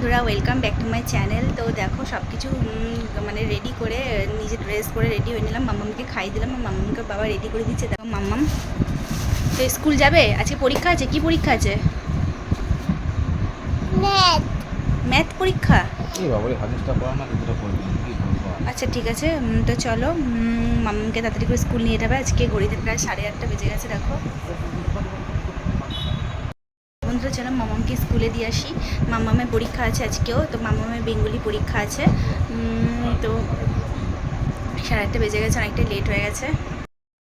বন্ধুরা, welcome back to my channel. তো দেখো সব কিছু মানে রেডি করে নিজে ড্রেস করে রেডি হয়ে নিলাম। মাম্মামকে খাই দিলাম, মাম্মামকে বাবা রেডি করে দিচ্ছে। দেখো মাম্মাম তো স্কুল যাবে, আজকে পরীক্ষা আছে। কি পরীক্ষা আছে? ম্যাথ পরীক্ষা। আচ্ছা ঠিক আছে, তো চলো মাম্মামকে তাড়াতাড়ি করে স্কুল নিয়ে যাবে। আজকে ঘড়িতে প্রায় 8:30 বেজে গেছে। দেখো বন্ধুরা, চলো মামামকে স্কুলে দিয়ে আসি। মামামের পরীক্ষা আছে আজকেও, তো মামামের বেঙ্গলি পরীক্ষা আছে। তো 8:30 বেজে গেছে, অনেকটা লেট হয়ে গেছে।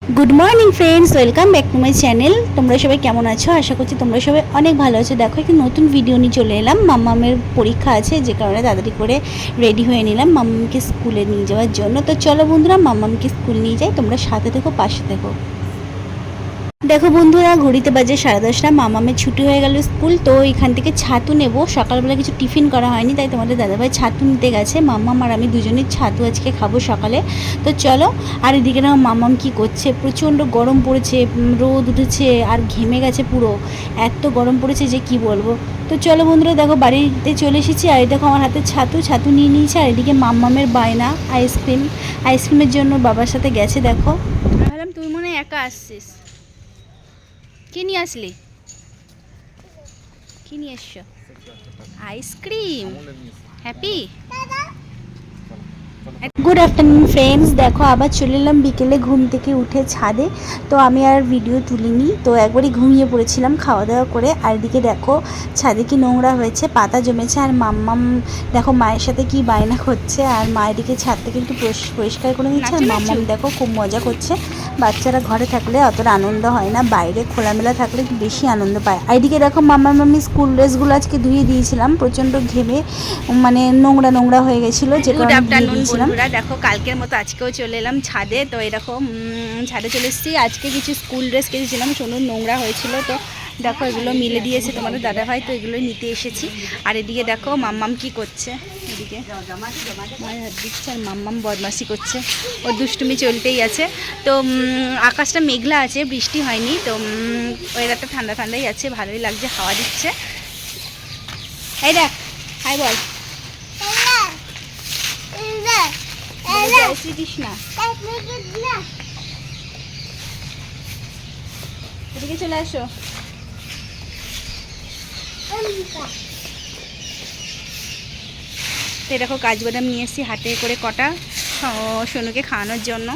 Good morning friends, welcome back to my channel. তোমরা সবাই কেমন আছো? আশা করছি তোমরা সবাই অনেক ভালো আছো। দেখো একটি নতুন ভিডিও নিয়ে চলে এলাম। মামামের পরীক্ষা আছে, যে কারণে তাড়াতাড়ি করে রেডি হয়ে নিলাম মামামকে স্কুলে নিয়ে যাওয়ার জন্য। তো চলো বন্ধুরা, মামামকে স্কুল নিয়ে যাই। তোমরা সাথে থেকো, পাশে থেকো। দেখো বন্ধুরা, ঘড়িতে বাজে 10:30। মামামের ছুটি হয়ে গেল স্কুল। তো এখান থেকে ছাতু নেব। সকালবেলা কিছু টিফিন করা হয়নি, তাই তোমাদের দাদাভাই ছাতু নিতে গেছে। মাম্মাম আর আমি দুজনেই ছাতু আজকে খাবো সকালে। তো চলো। আর এদিকে না মাম্মাম কি করছে, প্রচণ্ড গরম পড়েছে, রোদ উঠেছে আর ঘেমে গেছে পুরো। এত গরম পড়েছে যে কি বলবো। তো চলো বন্ধুরা, দেখো বাড়িতে চলে এসেছি। আর দেখো আমার হাতে ছাতু নিয়ে নিয়েছে। আর এদিকে মাম্মামের বায়না আইসক্রিমের জন্য বাবার সাথে গেছে। দেখো ভাবলাম তুই মনে হয় একা আসছিস। কি নিয়ে আসলি? কি নিয়ে এসছো? Ice cream. Happy. Good afternoon friends. দেখো আবার চলে এলাম বিকেলে ঘুম থেকে উঠে ছাদে। তো আমি আর ভিডিও তুলিনি, তো একবারই ঘুমিয়ে পড়েছিলাম খাওয়া দাওয়া করে। আর এদিকে দেখো ছাদে কি নোংরা হয়েছে, পাতা জমেছে। আর মাম্মাম দেখো মায়ের সাথে কি বায়না করছে। আর মায়ের দিকে ছাদ থেকে একটু পরিষ্কার করে নিচ্ছে। আর মাম্মাম দেখো খুব মজা করছে। বাচ্চারা ঘরে থাকলে অতটা আনন্দ হয় না, বাইরে খোলামেলা থাকলে একটু বেশি আনন্দ পায়। আর এদিকে দেখো মাম্মি স্কুল ড্রেসগুলো আজকে ধুয়ে দিয়েছিলাম, প্রচণ্ড ঘেমে মানে নোংরা হয়ে গেছিলো, যে কারণে ধুয়ে দিয়েছিলাম। দেখো কালকের মতো আজকেও চলে এলাম ছাদে। তো এরকম ছাদে চলে এসেছি। আজকে কিছু স্কুল ড্রেস কেটেছিলাম, প্রচণ্ড নোংরা হয়েছিল। তো দেখো এগুলো মিলে দিয়েছে তোমাদের দাদাভাই, তো এগুলো নিতে এসেছি। আর এদিকে দেখো মাম্মাম কি করছে, এদিকে মায়ের হাত দিচ্ছে আর মাম্মাম বদমাশি করছে। ওর দুষ্টুমি চলতেই আছে। তো আকাশটা মেঘলা আছে, বৃষ্টি হয়নি। তো ওয়েদারটা ঠান্ডাই আছে, ভালোই লাগছে, হাওয়া দিচ্ছে। এই দেখ, হাই বল। শ্রীকৃষ্ণ, এদিকে চলে আসো। তো দেখো কাজু বাদাম নিয়ে এসেছি হাতে করে কটা, সোনুকে খাওয়ানোর জন্য।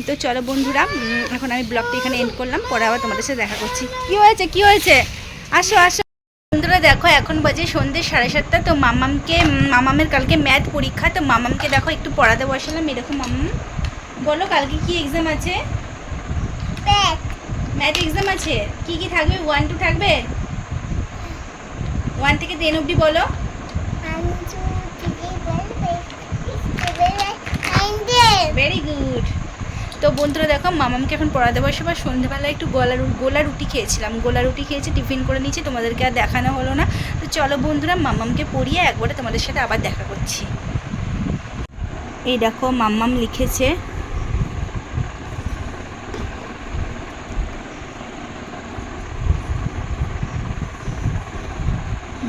তো চলো বন্ধুরা, এখন আমি ব্লগটা এখানে এন্ড করলাম, পরে আবার তোমাদের সাথে দেখা করছি। কি হয়েছে আসো বন্ধুরা। দেখো এখন বাজে সন্ধ্যে 7:30। তো মামামের কালকে ম্যাথ পরীক্ষা। তো মামামকে দেখো একটু পড়াতে বসালাম। এরকম মামাম বলো কালকে কি এক্সাম আছে? ম্যাথ এক্সাম আছে। কি থাকবে? 1 2 থাকবে? 1 থেকে 10 অবধি বলো। Very good. তো বন্ধুরা দেখো মামামকে এখন পড়াতে বসে। বা সন্ধ্যেবেলায় একটু গোলা রুটি খেয়েছিলাম, খেয়েছি, টিফিন করে নিয়েছি, তোমাদেরকে আর দেখানো হলো না। তো চলো বন্ধুরা, মামামকে পড়িয়ে একবারে তোমাদের সাথে আবার দেখা করছি। এই দেখো মাম্মাম লিখেছে।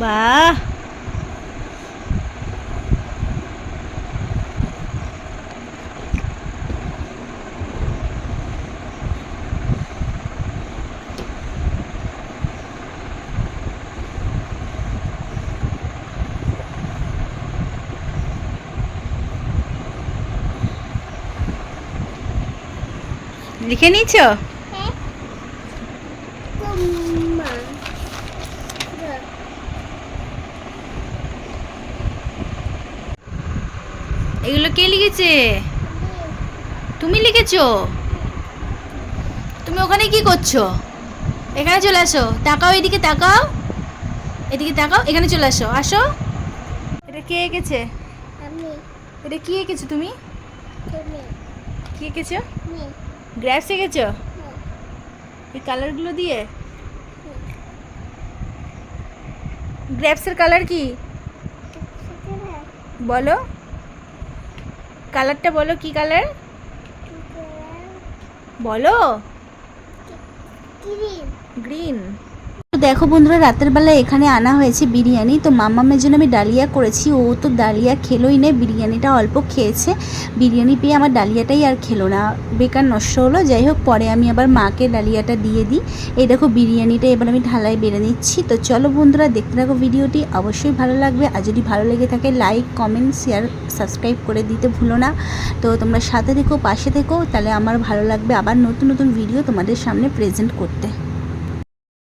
বাহ, লিখে নিয়েছ? এগুলো কে লিখেছে? তুমি লিখেছো? তুমি ওখানে কি করছো? এখানে চলে আসো, তাকাও, এদিকে তাকাও, এখানে চলে আসো। এটা কে এঁকেছে? এটা কি এঁকেছো তুমি? কি এঁকেছো? গ্রাফস এঁকেছো? এই কালারগুলো দিয়ে? গ্রেপসের কালার কি বলো? কালারটা বলো, কি কালার বলো? গ্রিন। দেখো বন্ধুরা, রাতের বেলা এখানে আনা হয়েছে বিরিয়ানি। তো মাম্মামের জন্য আমি ডালিয়া করেছি, ও তো ডালিয়া খেলোই না, বিরিয়ানিটা অল্প খেয়েছে। বিরিয়ানি পেয়ে আমার ডালিয়াটাই আর খেলো না, বেকার নষ্ট হলো। যাই হোক, পরে আমি আবার মাকে ডালিয়াটা দিয়ে দিই। এই দেখো বিরিয়ানিটা এবার আমি ঢালাই বেড়ে নিচ্ছি। তো চলো বন্ধুরা, দেখতে থাকো ভিডিওটি, অবশ্যই ভালো লাগবে। আর যদি ভালো লেগে থাকে লাইক, কমেন্ট, শেয়ার, সাবস্ক্রাইব করে দিতে ভুলো না। তো তোমরা সাথে থেকো, পাশে থেকো, তাহলে আমার ভালো লাগবে আবার নতুন নতুন ভিডিও তোমাদের সামনে প্রেজেন্ট করতে।